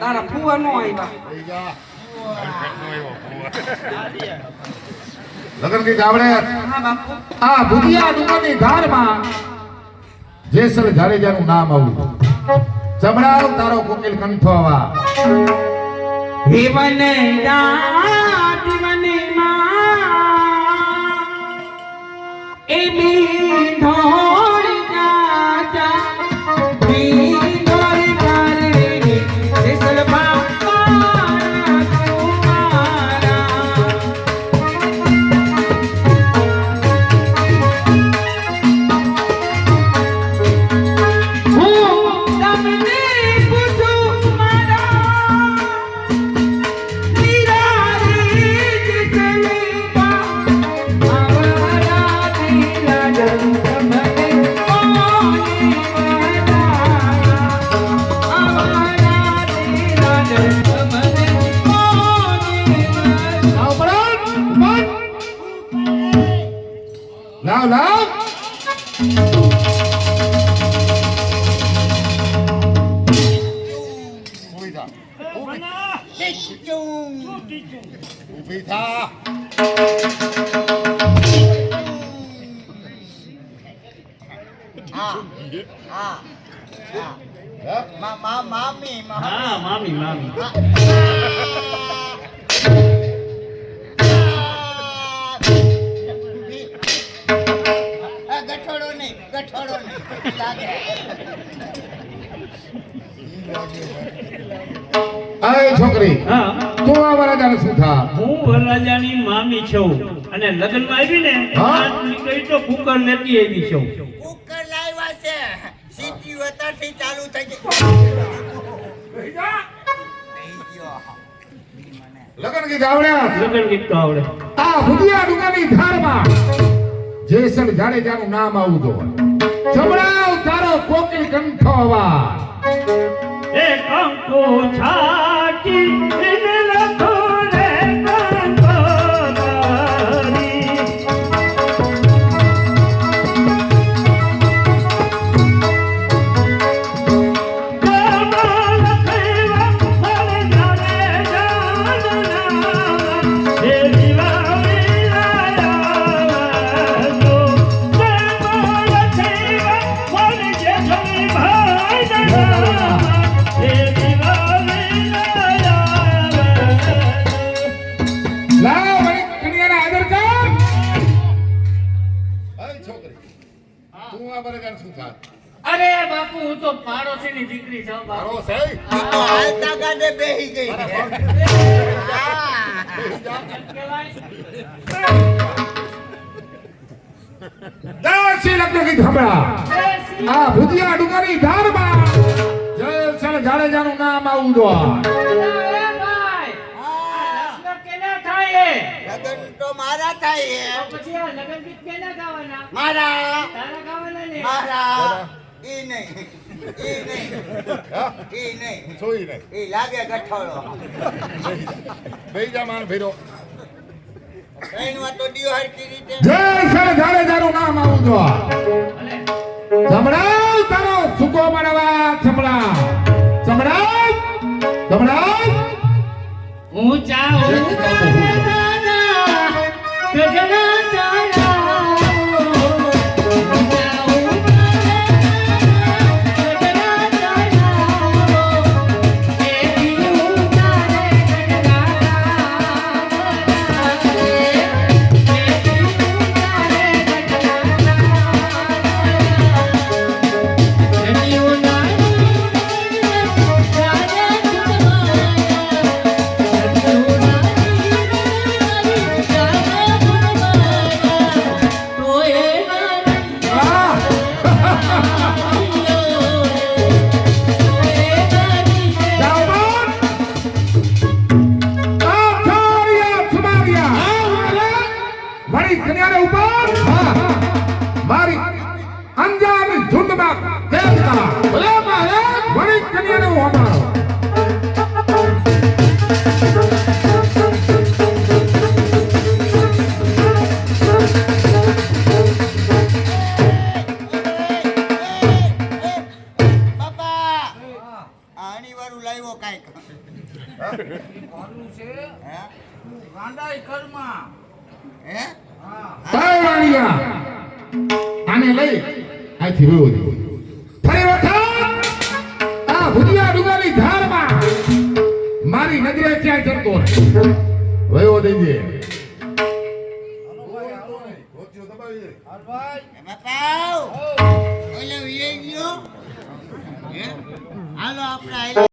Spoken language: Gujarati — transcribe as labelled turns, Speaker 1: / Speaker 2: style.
Speaker 1: તારા ફુવા નો આવ્યા
Speaker 2: લગન કી ગાવડે
Speaker 1: હા બાપુ
Speaker 2: આ ભુજિયા દુકાનની ધારમાં જેસલ જાડેજાનું નામ આવું ચમડાવ તારો કોકિલ કંઠો આવા
Speaker 1: હેવન રાત વને માં એ બી ઢોળ જાજા બી ઢોળ કરે જેસલ બાપા
Speaker 2: લાવ લાવ ઊભી થા
Speaker 3: મામી ગઠોડો નહીં લાગે
Speaker 2: અય છોકરી
Speaker 4: હા
Speaker 2: તું આ વરરાજાને શું થા
Speaker 4: હું વરરાજાની મામી છું અને લગ્નમાં આવી ને
Speaker 2: હા?
Speaker 4: કઈ તો કુકર લેતી આવી છું
Speaker 3: કુકર લાવ્યા છે સીટી વતાથી ચાલુ થઈ ગઈ
Speaker 2: લગન કી ગાવડે
Speaker 4: લગ્ન ગીત તો આવડે
Speaker 2: આ ભુજિયા દુકાનની ધારમાં જેસલ જાડેજાનું નામ આવું તો ચમડાવ તારો કોકિલ કંઠો આવા
Speaker 4: એ કંકુ છાટી એને લખો રે કંકોત્રી. કમળ ખેવા ફળ જાડે જાનના હે દિવાળી લાયાવજો. કમળ ખેવા ફળ જે જમી ભાઈ જાનના હે દિવાળી લાયાવજો.
Speaker 2: લાવ મને કન્યાના આદર કર અય છોકરી તું આ વરરાજાને શું થા
Speaker 4: અરે બાપુ હું તો પાડોશીની દીકરી છું બાપુ.
Speaker 2: મારો છે
Speaker 3: ઈ તો હાલતા ગાડે બેહી ગઈ
Speaker 2: દાસી લગ્ન કી ધમડા આ ભુજિયા દુકાનની ધારમાં જેસલ જાડેજાનું નામ આવું તો
Speaker 3: લગન તો મારા થાય મારા ઈ નહીં
Speaker 2: સોઈ નહીં
Speaker 3: ઈ લાગે ગઠોડો
Speaker 2: બેજા માન ભેરો
Speaker 3: એનું તો દિયો હરકી રીતે
Speaker 2: જેસલ જાડેજાનું નામ આવું તો ચમડાવ તારો સુકો મરવા ચમડાવ
Speaker 4: ઊંચા
Speaker 3: આણી વાળું લાવ્યો કાંઈક હે?
Speaker 1: ગાંડાઈ કરમાં
Speaker 3: હે?
Speaker 2: તાય વાણિયા આને લઈ આથી વયો દે ફરી વખત આ ભુજિયા ડુંગરની ધારમાં મારી નજરે ક્યાં ચડતો વયો દેજે
Speaker 3: બાપા ઓલે વીએ ગયો હે? હાલો આપણે